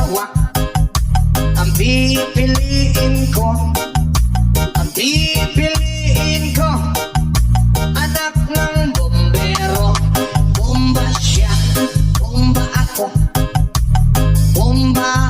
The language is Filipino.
lakwak. Ang pipiliin ko, ang pipiliin ko, anak ng bombero. Bomba siya, bomba ako, bomba